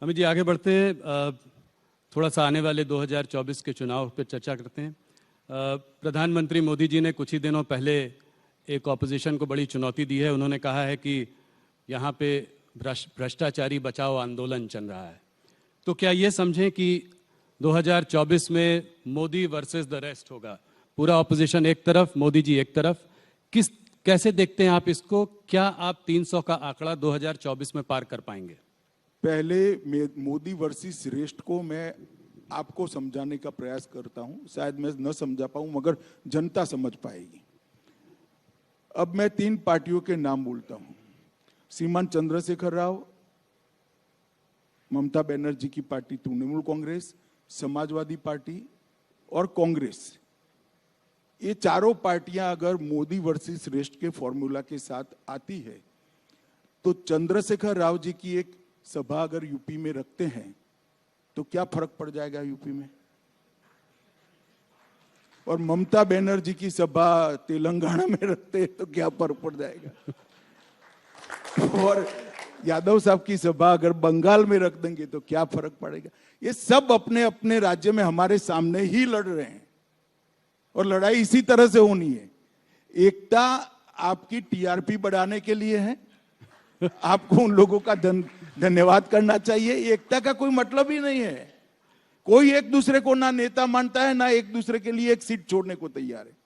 अमित जी, आगे बढ़ते हैं। थोड़ा सा आने वाले 2024 के चुनाव पर चर्चा करते हैं। प्रधानमंत्री मोदी जी ने कुछ ही दिनों पहले एक ऑपोजिशन को बड़ी चुनौती दी है। उन्होंने कहा है कि यहाँ पे भ्रष्टाचारी बचाओ आंदोलन चल रहा है। तो क्या ये समझें कि 2024 में मोदी वर्सेस द रेस्ट होगा? पूरा ऑपोजिशन एक तरफ, मोदी जी एक तरफ। कैसे देखते हैं आप इसको? क्या आप 300 का आंकड़ा 2024 में पार कर पाएंगे? पहले मोदी वर्सेस रेस्ट को मैं आपको समझाने का प्रयास करता हूं। शायद मैं न समझा पाऊं, मगर जनता समझ पाएगी। अब मैं 3 पार्टियों के नाम बोलता हूं। श्रीमान चंद्रशेखर राव, ममता बनर्जी की पार्टी तृणमूल कांग्रेस, समाजवादी पार्टी और कांग्रेस। ये चारों पार्टियां अगर मोदी वर्सेस रेस्ट के फॉर्मूला के साथ आती है तो चंद्रशेखर राव जी की एक सभा अगर यूपी में रखते हैं तो क्या फर्क पड़ जाएगा यूपी में? और ममता बनर्जी की सभा तेलंगाना में रखते हैं तो क्या फर्क पड़ जाएगा? और यादव साहब की सभा अगर बंगाल में रख देंगे तो क्या फर्क पड़ेगा? ये सब अपने अपने राज्य में हमारे सामने ही लड़ रहे हैं और लड़ाई इसी तरह से होनी है। एकता आपकी टीआरपी बढ़ाने के लिए है। आपको उन लोगों का धन्यवाद करना चाहिए। एकता का कोई मतलब ही नहीं है। कोई एक दूसरे को ना नेता मानता है, ना एक दूसरे के लिए एक सीट छोड़ने को तैयार है।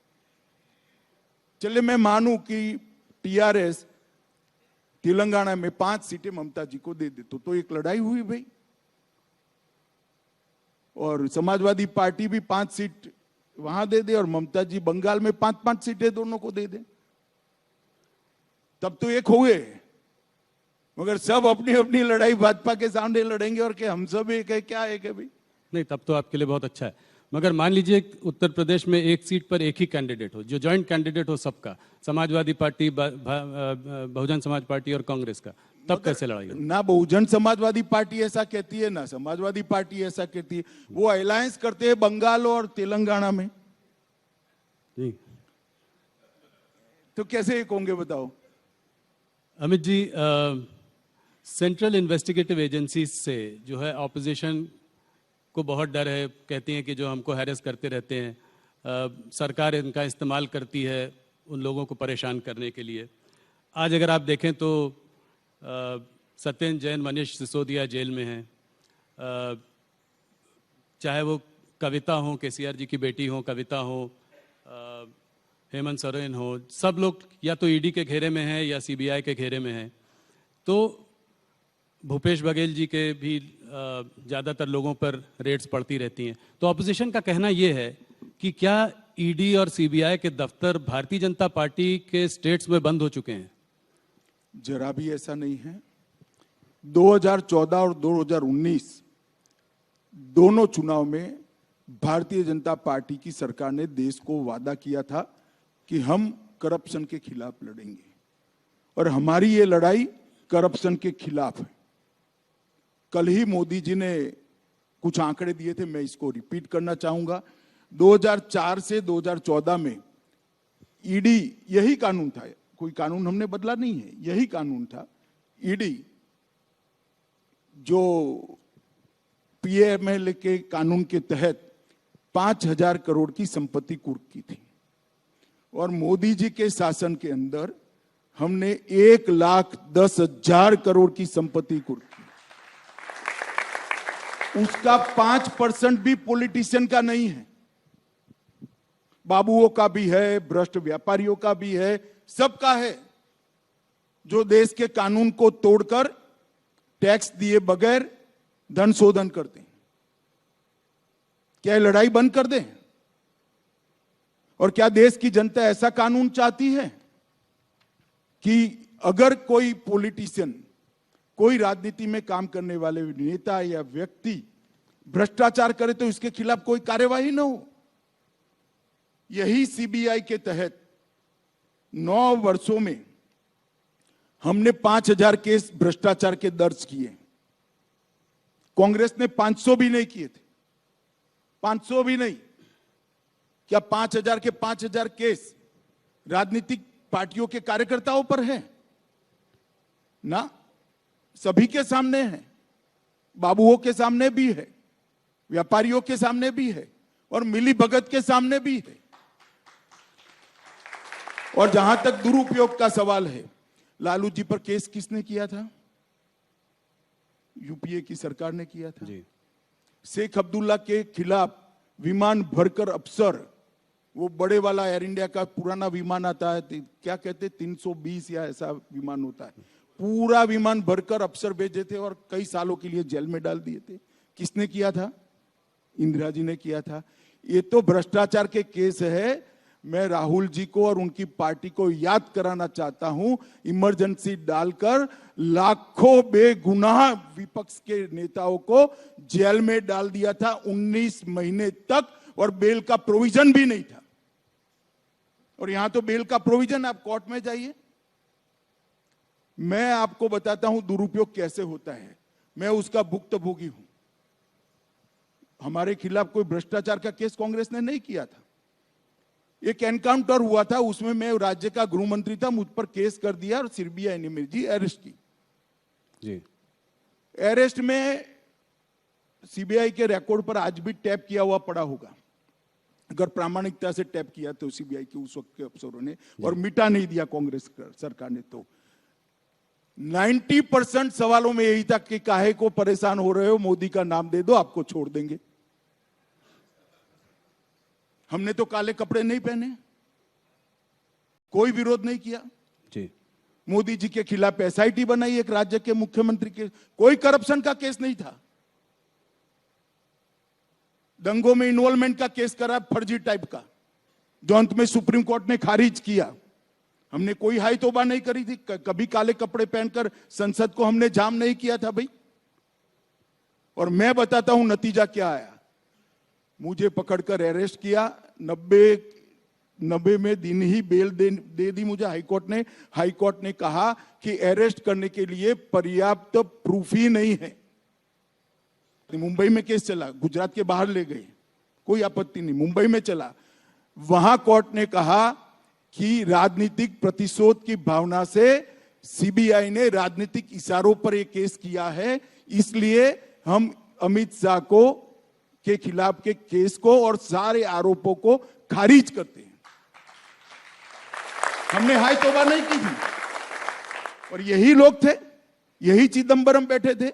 चलिए मैं मानूं कि टीआरएस तेलंगाना में 5 सीटें ममता जी को दे दे तो एक लड़ाई हुई भाई। और समाजवादी पार्टी भी 5 सीट वहां दे दे और ममता जी बंगाल में 5-5 सीटें दोनों को दे दे, तब तो एक हुए। मगर सब अपनी अपनी लड़ाई भाजपा के सामने लड़ेंगे और क्या हम सब एक है? क्या एक है भाई? नहीं, तब तो आपके लिए बहुत अच्छा है। मगर मान लीजिए उत्तर प्रदेश में एक सीट पर एक ही कैंडिडेट हो, जो जॉइंट कैंडिडेट हो सबका, समाजवादी पार्टी, बहुजन समाज पार्टी और कांग्रेस का, तब कैसे लड़ाई हो? ना बहुजन समाजवादी पार्टी ऐसा कहती है, ना समाजवादी पार्टी ऐसा कहती है। वो अलायंस करते हैं बंगाल और तेलंगाना में। जी, तो कैसे एक होंगे बताओ? Amit ji, central investigative agency से जो है ऑपोजिशन को बहुत डर है। कहती हैं कि जो हमको हैरेस करते रहते हैं, सरकार इनका इस्तेमाल करती है उन लोगों को परेशान करने के लिए। आज अगर आप देखें तो सत्येंद्र जैन, मनीष सिसोदिया जेल में हैं। चाहे वो कविता हो, केसीआर जी की बेटी हो कविता हो, हेमंत सोरेन हो, सब लोग या तो ईडी के घेरे में हैं या सीबीआई के घेरे में हैं। तो भूपेश बघेल जी के भी ज़्यादातर लोगों पर रेड्स पड़ती रहती हैं। तो ऑपोजिशन का कहना ये है कि क्या ईडी और सीबीआई के दफ्तर भारतीय जनता पार्टी के स्टेट्स में बंद हो चुके हैं? जरा भी ऐसा नहीं है। 2014 और 2019 दोनों चुनाव में भारतीय जनता पार्टी की सरकार ने देश को वादा किया था कि हम करप्शन के खिलाफ लड़ेंगे, और हमारी ये लड़ाई करप्शन के खिलाफ है। कल ही मोदी जी ने कुछ आंकड़े दिए थे, मैं इसको रिपीट करना चाहूंगा। 2004 से 2014 में ईडी, यही कानून था, कोई कानून हमने बदला नहीं है, यही कानून था। ईडी जो पीएमएल के कानून के तहत 5,000 करोड़ की संपत्ति कुर्क की थी, और मोदी जी के शासन के अंदर हमने 1,10,000 करोड़ की संपत्ति कुर्क की। उसका 5% भी पॉलिटिशियन का नहीं है, बाबुओं का भी है, भ्रष्ट व्यापारियों का भी है, सबका है, जो देश के कानून को तोड़कर टैक्स दिए बगैर धन शोधन करते हैं। क्या लड़ाई बंद कर दें? और क्या देश की जनता ऐसा कानून चाहती है कि अगर कोई पॉलिटिशियन, कोई राजनीति में काम करने वाले नेता या व्यक्ति भ्रष्टाचार करे तो इसके खिलाफ कोई कार्यवाही न हो? यही सीबीआई के तहत 9 वर्षों में हमने 5,000 केस भ्रष्टाचार के दर्ज किए। कांग्रेस ने 500 भी नहीं किए थे, 500 भी नहीं। क्या 5,000 के 5,000 केस राजनीतिक पार्टियों के कार्यकर्ताओं पर है? ना, सभी के सामने है। बाबुओं के सामने भी है, व्यापारियों के सामने भी है और मिली भगत के सामने भी है। और जहां तक दुरुपयोग का सवाल है, लालू जी पर केस किसने किया था? यूपीए की सरकार ने किया था जी। शेख अब्दुल्ला के खिलाफ विमान भरकर अफसर, वो बड़े वाला एयर इंडिया का पुराना विमान आता है, क्या कहते 320 या ऐसा विमान होता है, पूरा विमान भरकर अफसर भेजे थे और कई सालों के लिए जेल में डाल दिए थे। किसने किया था? इंदिरा जी ने किया था। ये तो भ्रष्टाचार के केस है। मैं राहुल जी को और उनकी पार्टी को याद कराना चाहता हूं, इमरजेंसी डालकर लाखों बेगुनाह विपक्ष के नेताओं को जेल में डाल दिया था 19 महीने तक, और बेल का प्रोविजन भी नहीं था। और यहां तो बेल का प्रोविजन, आप कोर्ट में जाइए। मैं आपको बताता हूं दुरुपयोग कैसे होता है, मैं उसका भुक्तभोगी हूं। हमारे खिलाफ कोई भ्रष्टाचार का केस कांग्रेस ने नहीं किया था। एक एनकाउंटर हुआ था, उसमें मैं राज्य का गृह मंत्री था, मुझ पर केस कर दिया और सीबीआई ने मेरी अरेस्ट की। जी। अरेस्ट में सीबीआई के रिकॉर्ड पर आज भी टैप किया हुआ पड़ा होगा, अगर प्रामाणिकता से टैप किया तो सीबीआई के उस वक्त के अफसरों ने, और मिटा नहीं दिया कांग्रेस सरकार ने। तो 90% सवालों में यही था कि काहे को परेशान हो रहे हो, मोदी का नाम दे दो आपको छोड़ देंगे। हमने तो काले कपड़े नहीं पहने, कोई विरोध नहीं किया जी। मोदी जी के खिलाफ एसआईटी बनाई एक राज्य के मुख्यमंत्री के, कोई करप्शन का केस नहीं था। दंगों में इन्वॉल्वमेंट का केस करा फर्जी टाइप का, जो अंत में सुप्रीम कोर्ट ने खारिज किया। हमने कोई हाई तौबा नहीं करी थी, कभी काले कपड़े पहनकर संसद को हमने जाम नहीं किया था भाई। और मैं बताता हूं नतीजा क्या आया। मुझे पकड़कर अरेस्ट किया, 90 में दिन ही बेल दे दी मुझे हाईकोर्ट ने। हाईकोर्ट ने कहा कि अरेस्ट करने के लिए पर्याप्त प्रूफ ही नहीं है। मुंबई में केस चला, गुजरात के बाहर ले गए, कोई आपत्ति नहीं, मुंबई में चला। वहां कोर्ट ने कहा कि राजनीतिक प्रतिशोध की भावना से सीबीआई ने राजनीतिक इशारों पर यह केस किया है, इसलिए हम अमित शाह के खिलाफ के केस को और सारे आरोपों को खारिज करते हैं। हमने हाई तौबा नहीं की थी। और यही लोग थे, यही चिदंबरम बैठे थे,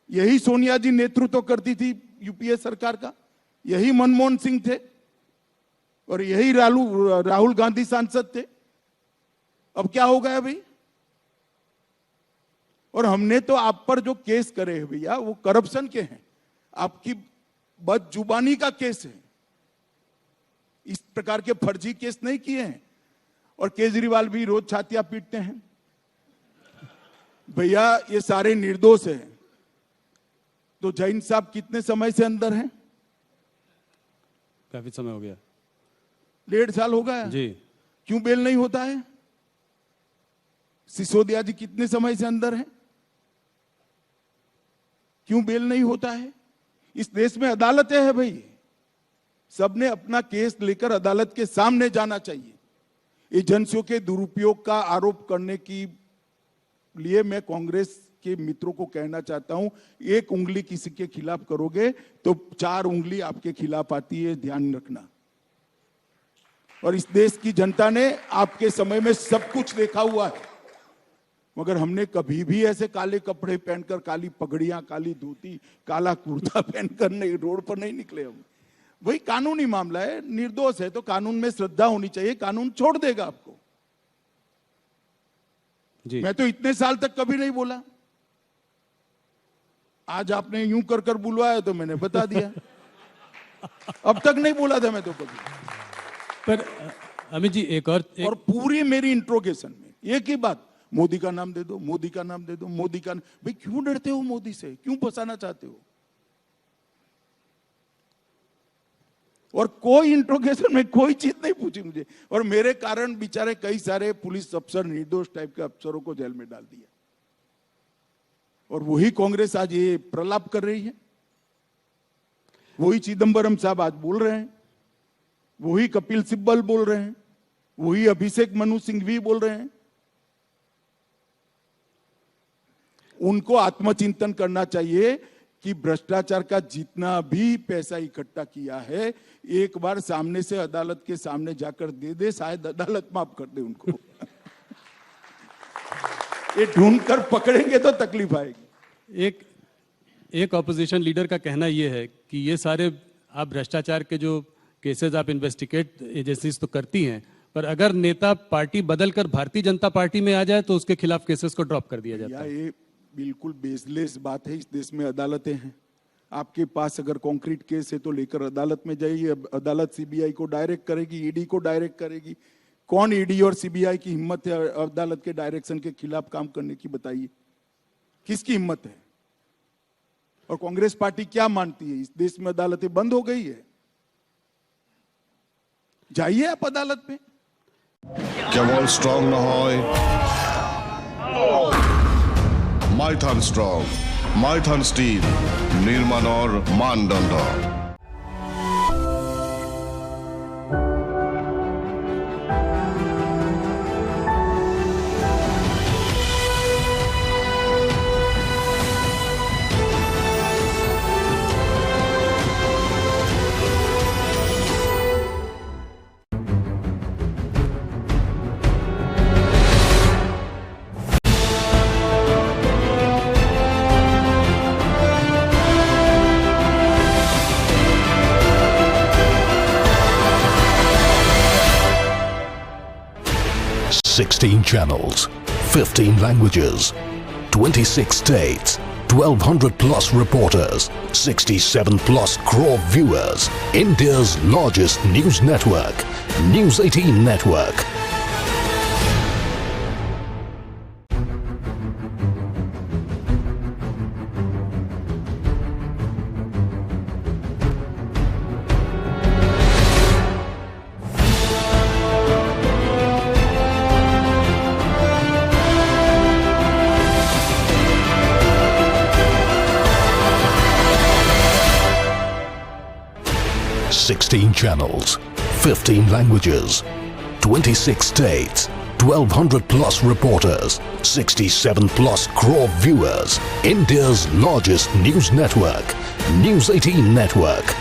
यही सोनिया जी नेतृत्व करती थी यूपीए सरकार का, यही मनमोहन सिंह थे और यही राहुल गांधी सांसद थे। अब क्या हो गया भाई? और हमने तो आप पर जो केस करे हैं भैया, वो करप्शन के हैं, आपकी बदजुबानी का केस है। इस प्रकार के फर्जी केस नहीं किए हैं। और केजरीवाल भी रोज छातियां पीटते हैं, भैया ये सारे निर्दोष हैं। तो जैन साहब कितने समय से अंदर हैं? काफी समय हो गया, 1.5 साल हो गया जी। क्यों बेल नहीं होता है? सिसोदिया जी कितने समय से अंदर हैं? क्यों बेल नहीं होता है? इस देश में अदालतें हैं भाई, सबने अपना केस लेकर अदालत के सामने जाना चाहिए। एजेंसियों के दुरुपयोग का आरोप करने की लिए मैं कांग्रेस के मित्रों को कहना चाहता हूं, एक उंगली किसी के खिलाफ करोगे तो 4 उंगली आपके खिलाफ आती है, ध्यान रखना। और इस देश की जनता ने आपके समय में सब कुछ देखा हुआ है, मगर हमने कभी भी ऐसे काले कपड़े पहनकर, काली पगड़ियां, काली धोती, काला कुर्ता पहनकर नहीं, रोड पर नहीं निकले हम। वही कानूनी मामला है, निर्दोष है तो कानून में श्रद्धा होनी चाहिए, कानून छोड़ देगा आपको। जी। मैं तो इतने साल तक कभी नहीं बोला, आज आपने यूं कर बुलवाया तो मैंने बता दिया। अब तक नहीं बोला था मैं तो कभी। पर अमित जी और पूरी मेरी इंट्रोगेशन में एक ही बात, मोदी का नाम दे दो, मोदी का नाम दे दो, मोदी का। भाई क्यों डरते हो मोदी से, क्यों फंसाना चाहते हो? और कोई इंट्रोगेशन में कोई चीज नहीं पूछी मुझे, और मेरे कारण बेचारे कई सारे पुलिस अफसर, निर्दोष टाइप के अफसरों को जेल में डाल दिया। और वही कांग्रेस आज ये प्रलाप कर रही है, वही चिदंबरम साहब आज बोल रहे हैं, वही कपिल सिब्बल बोल रहे हैं, वही अभिषेक मनु सिंघवी बोल रहे हैं। उनको आत्मचिंतन करना चाहिए कि भ्रष्टाचार का जितना भी पैसा इकट्ठा किया है एक बार सामने से अदालत के सामने जाकर दे दे, शायद अदालत माफ कर दे उनको। ये ढूंढ कर पकड़ेंगे तो तकलीफ आएगी। एक ऑपोजिशन लीडर का कहना यह है कि ये सारे आप भ्रष्टाचार के जो केसेस आप इन्वेस्टिगेट एजेंसीज तो करती हैं, पर अगर नेता पार्टी बदलकर भारतीय जनता पार्टी में आ जाए तो उसके खिलाफ केसेस को ड्रॉप कर दिया जाता है। ये बिल्कुल बेसलेस बात है। इस देश में अदालतें हैं, आपके पास अगर कॉन्क्रीट केस है तो लेकर अदालत में जाइए, अदालत सीबीआई को डायरेक्ट करेगी, ईडी को डायरेक्ट करेगी। कौन ईडी और सीबीआई की हिम्मत है अदालत के डायरेक्शन के खिलाफ काम करने की, बताइए किसकी हिम्मत है? और कांग्रेस पार्टी क्या मानती है? इस देश में अदालतें बंद हो गई है, जाइए आप अदालत में। কেবল স্ট্রং নহয়, মাইথান স্ট্রং, মাইথান স্টিল নির্মাণৰ মানদণ্ড। Sixteen channels, 15 languages, 26 states, 1,200 plus reporters, 67 plus crore viewers. India's largest news network, News 18 Network. Sixteen channels, 15 languages, 26 states, 1,200 plus reporters, 67 plus crore viewers. India's largest news network, News 18 Network.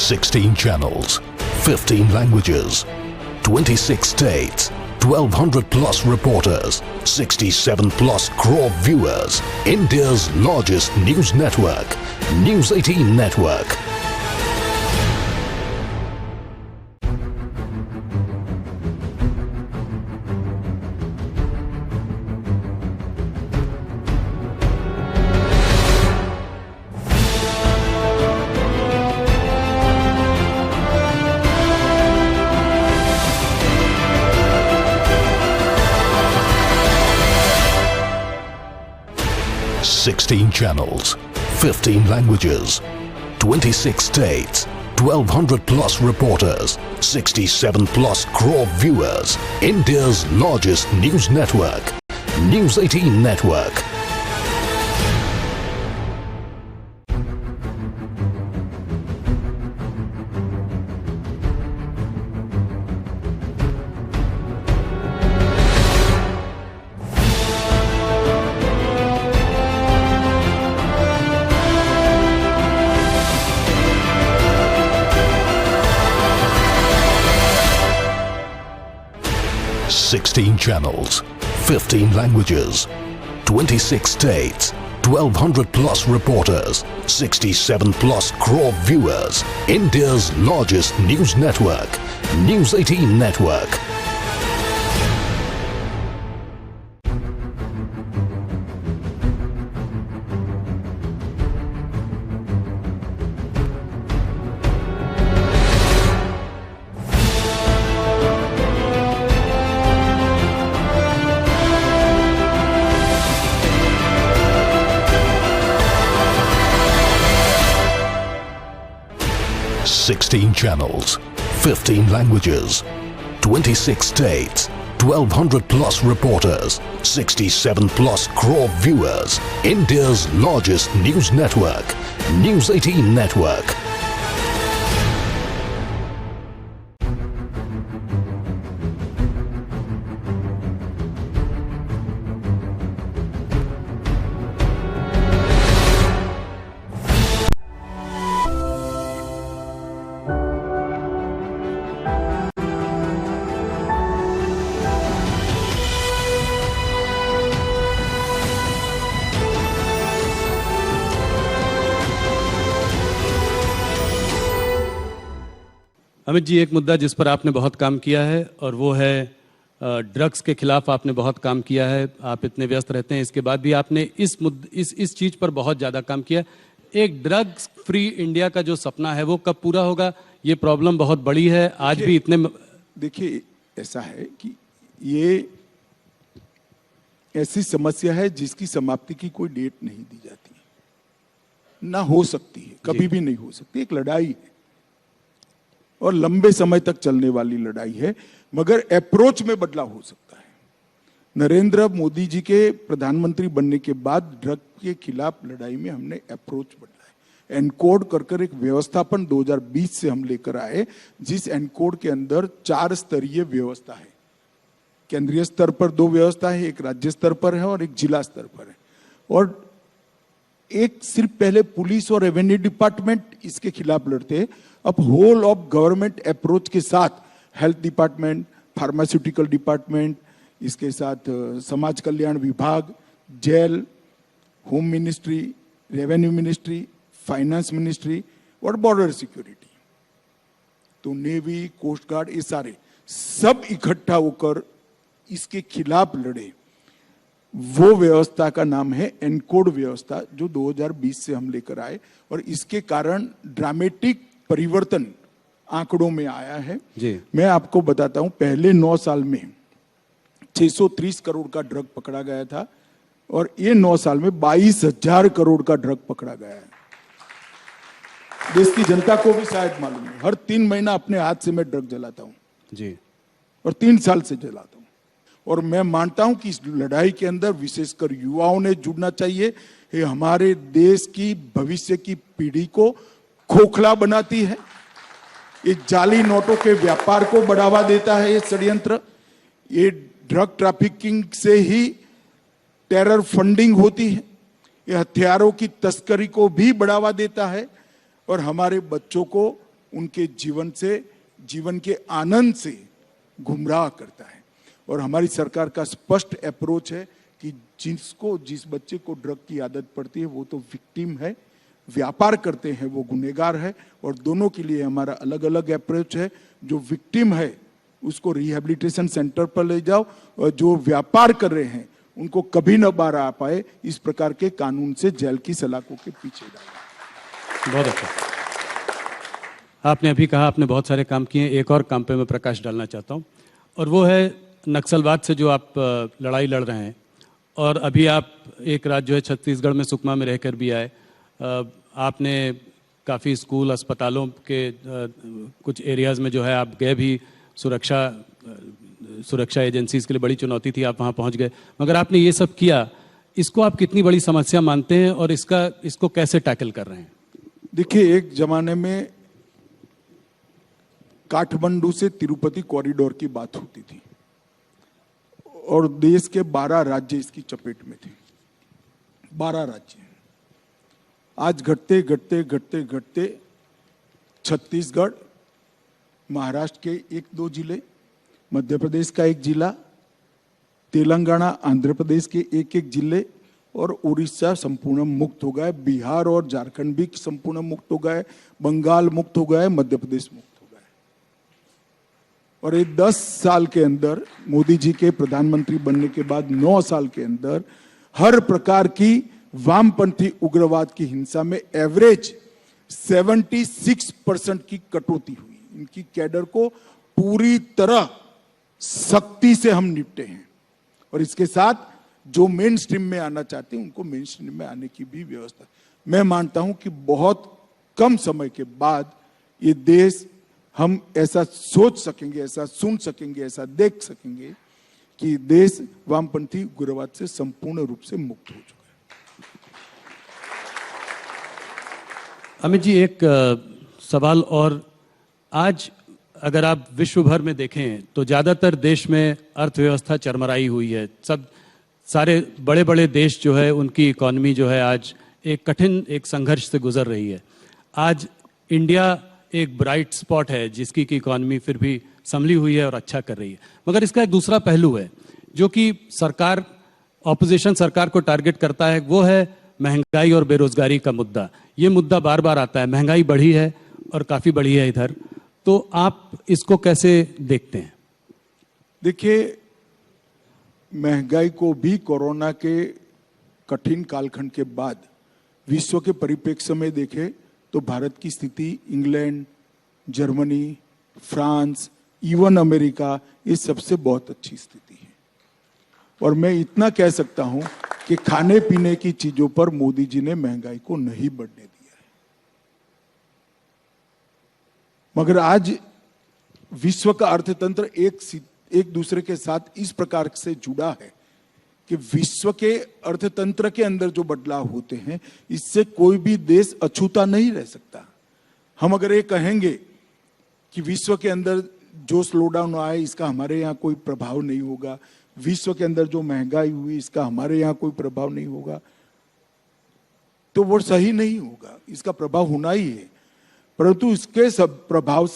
Sixteen channels, 15 languages, 26 states, 1,200 plus reporters, 67 plus crore viewers. India's largest news network, News 18 Network. Sixteen channels, 15 languages, 26 states, 1,200 plus reporters, 67 plus crore viewers. India's largest news network, News 18 Network. Sixteen channels, 15 languages, 26 states, 1,200 plus reporters, 67 plus crore viewers. India's largest news network, News 18 Network. Sixteen channels, 15 languages, 26 states, 1200 plus reporters, 67 plus crore viewers. India's largest news network, News 18 Network. Amit ji, एक मुद्दा जिस पर आपने बहुत काम किया है और वो है ड्रग्स के खिलाफ आपने बहुत काम किया है। आप इतने व्यस्त रहते हैं, इसके बाद भी आपने इस चीज पर बहुत ज्यादा काम किया। एक ड्रग्स फ्री इंडिया का जो सपना है वो कब पूरा होगा? ये प्रॉब्लम बहुत बड़ी है आज भी इतने। देखिए, ऐसा है कि ये ऐसी समस्या है जिसकी समाप्ति की कोई डेट नहीं दी जाती है, ना हो सकती है, कभी भी नहीं हो सकती। एक लड़ाई है और लंबे समय तक चलने वाली लड़ाई है, मगर अप्रोच में बदलाव हो सकता है। नरेंद्र मोदी जी के प्रधानमंत्री बनने के बाद ड्रग के खिलाफ लड़ाई में हमने अप्रोच बदला है। एनकोड कर एक व्यवस्थापन 2020 से हम लेकर आए, जिस एनकोड के अंदर 4 स्तरीय व्यवस्था है। केंद्रीय स्तर पर 2 व्यवस्था है, एक राज्य स्तर पर है और एक जिला स्तर पर है। और एक सिर्फ पहले पुलिस और रेवेन्यू डिपार्टमेंट इसके खिलाफ लड़ते, अब होल ऑफ गवर्नमेंट अप्रोच के साथ हेल्थ डिपार्टमेंट, फार्मास्यूटिकल डिपार्टमेंट, इसके साथ समाज कल्याण विभाग, jail, home ministry, revenue ministry, finance ministry और बॉर्डर सिक्योरिटी, तो नेवी, कोस्ट गार्ड, ये सारे सब इकट्ठा होकर इसके खिलाफ लड़े। वो व्यवस्था का नाम है एनकोड व्यवस्था, जो 2020 से हम लेकर आए और इसके कारण ड्रामेटिक परिवर्तन आंकड़ों में आया है जी। मैं आपको बताता हूं, पहले 9 साल में 630 करोड़ का ड्रग पकड़ा गया था और ये 9 साल में 22,000 करोड़ का ड्रग पकड़ा गया है। देश की जनता को भी शायद मालूम है, हर 3 महीना अपने हाथ से मैं ड्रग जलाता हूं जी, और 3 साल से जलाता हूं। और मैं मानता हूं कि इस लड़ाई के अंदर विशेषकर युवाओं ने जुड़ना चाहिए। ये हमारे देश की भविष्य की पीढ़ी को खोखला बनाती है, ये जाली नोटों के व्यापार को बढ़ावा देता है, ये षड्यंत्र, ये ड्रग ट्रैफिकिंग से ही टेरर फंडिंग होती है, ये हथियारों की तस्करी को भी बढ़ावा देता है और हमारे बच्चों को उनके जीवन के आनंद से गुमराह करता है। और हमारी सरकार का स्पष्ट अप्रोच है कि जिस बच्चे को ड्रग की आदत पड़ती है वो तो विक्टिम है, व्यापार करते हैं वो गुनहगार है, और दोनों के लिए हमारा अलग अलग अप्रोच है। जो विक्टिम है उसको रिहैबिलिटेशन सेंटर पर ले जाओ और जो व्यापार कर रहे हैं उनको कभी न बाहर आ पाए, इस प्रकार के कानून से जेल की सलाखों के पीछे डालो। बहुत अच्छा। आपने अभी कहा आपने बहुत सारे काम किए, एक और काम पे मैं प्रकाश डालना चाहता हूँ और वो है नक्सलवाद से जो आप लड़ाई लड़ रहे हैं। और अभी आप एक राज्य जो है छत्तीसगढ़ में सुकमा में रहकर भी आए, आपने काफ़ी स्कूल, अस्पतालों के कुछ एरियाज़ में जो है आप गए भी, सुरक्षा एजेंसीज के लिए बड़ी चुनौती थी, आप वहाँ पहुँच गए, मगर आपने ये सब किया। इसको आप कितनी बड़ी समस्या मानते हैं और इसको कैसे टैकल कर रहे हैं? देखिए, एक जमाने में काठमांडू से तिरुपति कॉरिडोर की बात होती थी और देश के 12 राज्य इसकी चपेट में थे। 12 राज्य आज घटते घटते घटते घटते छत्तीसगढ़, महाराष्ट्र के 1-2 जिले, मध्य प्रदेश का 1 जिला, तेलंगाना, आंध्र प्रदेश के 1-1 जिले और उड़ीसा संपूर्ण मुक्त हो गए, बिहार और झारखंड भी संपूर्ण मुक्त हो गए, बंगाल मुक्त हो गए, मध्य प्रदेश मुक्त हो गए। और ये 10 साल के अंदर, मोदी जी के प्रधानमंत्री बनने के बाद 9 साल के अंदर हर प्रकार की वामपंथी उग्रवाद की हिंसा में एवरेज 76% की कटौती हुई। इनकी कैडर को पूरी तरह सख्ती से हम निपटे हैं और इसके साथ जो मेन स्ट्रीम में आना चाहते हैं उनको मेन स्ट्रीम में आने की भी व्यवस्था। मैं मानता हूं कि बहुत कम समय के बाद ये देश हम ऐसा सोच सकेंगे, ऐसा सुन सकेंगे, ऐसा देख सकेंगे कि देश वामपंथी उग्रवाद से संपूर्ण रूप से मुक्त हो चुका है। अमित जी, एक सवाल और, आज अगर आप विश्व भर में देखें तो ज़्यादातर देश में अर्थव्यवस्था चरमराई हुई है। सारे बड़े बड़े देश जो है उनकी इकॉनमी जो है आज एक कठिन एक संघर्ष से गुजर रही है। आज इंडिया एक ब्राइट स्पॉट है जिसकी की इकॉनमी फिर भी संभली हुई है और अच्छा कर रही है। मगर इसका एक दूसरा पहलू है जो कि सरकार, ऑपोजिशन सरकार को टारगेट करता है, वो है महंगाई और बेरोजगारी का मुद्दा। ये मुद्दा बार बार आता है, महंगाई बढ़ी है और काफ़ी बढ़ी है इधर, तो आप इसको कैसे देखते हैं? देखिए, महंगाई को भी कोरोना के कठिन कालखंड के बाद विश्व के परिप्रेक्ष्य में देखें तो भारत की स्थिति England, Germany, France, even America, ये सबसे बहुत अच्छी स्थिति है। और मैं इतना कह सकता हूं कि खाने पीने की चीजों पर मोदी जी ने महंगाई को नहीं बढ़ने दिया है। मगर आज विश्व का अर्थतंत्र एक दूसरे के साथ इस प्रकार से जुड़ा है कि विश्व के अर्थतंत्र के अंदर जो बदलाव होते हैं, इससे कोई भी देश अछूता नहीं रह सकता। हम अगर ये कहेंगे कि विश्व के अंदर जो स्लोडाउन आया इसका हमारे यहाँ कोई प्रभाव नहीं होगा, विश्व के अंदर जो महंगाई हुई इसका हमारे यहाँ कोई प्रभाव नहीं होगा, तो वो सही नहीं होगा। इसका प्रभाव होना ही है, परंतु इसके सब प्रभाव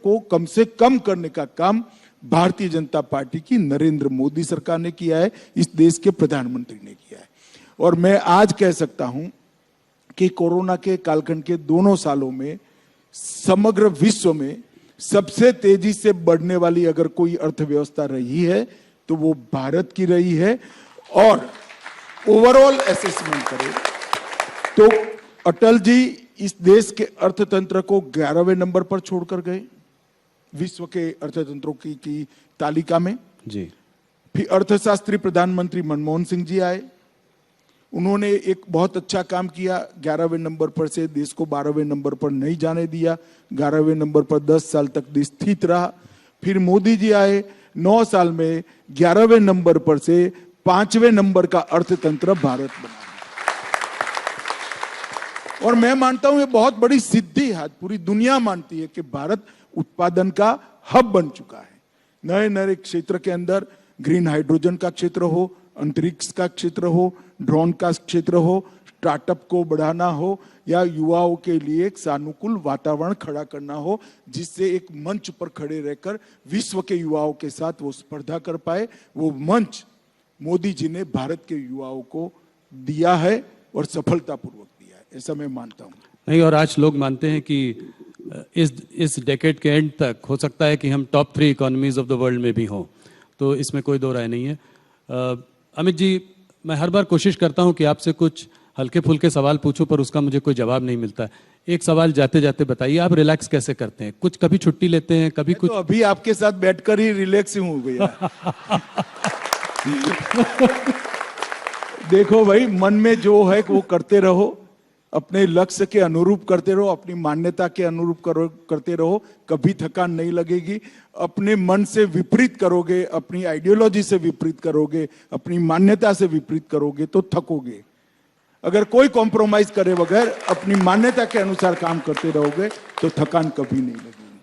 को कम कम करने का काम भारतीय जनता पार्टी की नरेंद्र मोदी सरकार ने किया है, इस देश के प्रधानमंत्री ने किया है। और मैं आज कह सकता हूं कि कोरोना के कालखंड के दोनों सालों में समग्र विश्व में सबसे तेजी से बढ़ने वाली अगर कोई अर्थव्यवस्था रही है तो वो भारत की रही है। और ओवरऑल असेसमेंट करें तो अटल जी इस देश के अर्थतंत्र को 11वें नंबर पर छोड़कर गए विश्व के अर्थतंत्रों की तालिका में जी। फिर अर्थशास्त्री प्रधानमंत्री मनमोहन सिंह जी आए, उन्होंने एक बहुत अच्छा काम किया, 11वें नंबर पर से देश को 12वें नंबर पर नहीं जाने दिया, 11वें नंबर पर 10 साल तक देश स्थित रहा। फिर मोदी जी आए, 9 साल में 11वें नंबर पर से 5वें नंबर का अर्थतंत्र भारत बना। और मैं मानता हूं ये बहुत बड़ी सिद्धि है, पूरी दुनिया मानती है कि भारत उत्पादन का हब बन चुका है। नए नए क्षेत्र के अंदर ग्रीन हाइड्रोजन का क्षेत्र हो, अंतरिक्ष का क्षेत्र हो, ड्रोन का क्षेत्र हो, स्टार्टअप को बढ़ाना हो या युवाओं के लिए एक सानुकूल वातावरण खड़ा करना हो जिससे एक मंच पर खड़े रहकर विश्व के युवाओं के साथ वो स्पर्धा कर पाए, वो मंच मोदी जी ने भारत के युवाओं को दिया है और सफलतापूर्वक दिया है, ऐसा मैं मानता हूं। नहीं, और आज लोग मानते हैं कि इस डेकेड के एंड तक हो सकता है कि हम top 3 economies of the world में भी हों, तो इसमें कोई दो राय नहीं है। अमित जी, मैं हर बार कोशिश करता हूं कि आपसे कुछ हल्के फुल्के सवाल पूछूं पर उसका मुझे कोई जवाब नहीं मिलता। एक सवाल जाते जाते बताइए, आप रिलैक्स कैसे करते हैं? कुछ कभी छुट्टी लेते हैं, कभी कुछ? तो अभी आपके साथ बैठकर ही रिलैक्स हूं भैया। देखो भाई, मन में जो है वो करते रहो, अपने लक्ष्य के अनुरूप करते रहो, अपनी मान्यता के अनुरूप करते रहो, कभी थकान नहीं लगेगी। अपने मन से विपरीत करोगे, अपनी आइडियोलॉजी से विपरीत करोगे, अपनी मान्यता से विपरीत करोगे तो थकोगे। अगर कोई कॉम्प्रोमाइज करे बगैर अपनी मान्यता के अनुसार काम करते रहोगे तो थकान कभी नहीं लगेगी,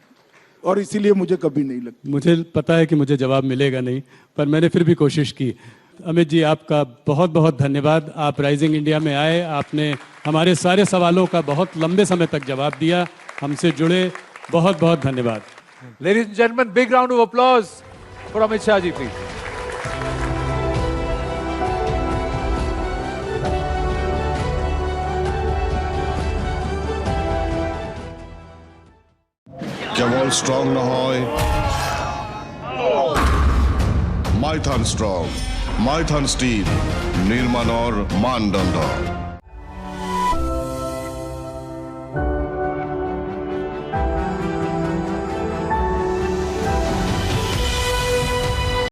और इसीलिए मुझे कभी नहीं लगती। मुझे पता है कि मुझे जवाब मिलेगा नहीं, पर मैंने फिर भी कोशिश की। अमित जी, आपका बहुत बहुत धन्यवाद। आप राइजिंग इंडिया में आए, आपने हमारे सारे सवालों का बहुत लंबे समय तक जवाब दिया, हमसे जुड़े, बहुत बहुत धन्यवाद। Ladies and gentlemen, big round of applause for Amit Shah ji, please. Cable strong নহয়, মাইথান স্ট্রং, মাইথান স্টিল, নির্মাণৰ মানদণ্ড।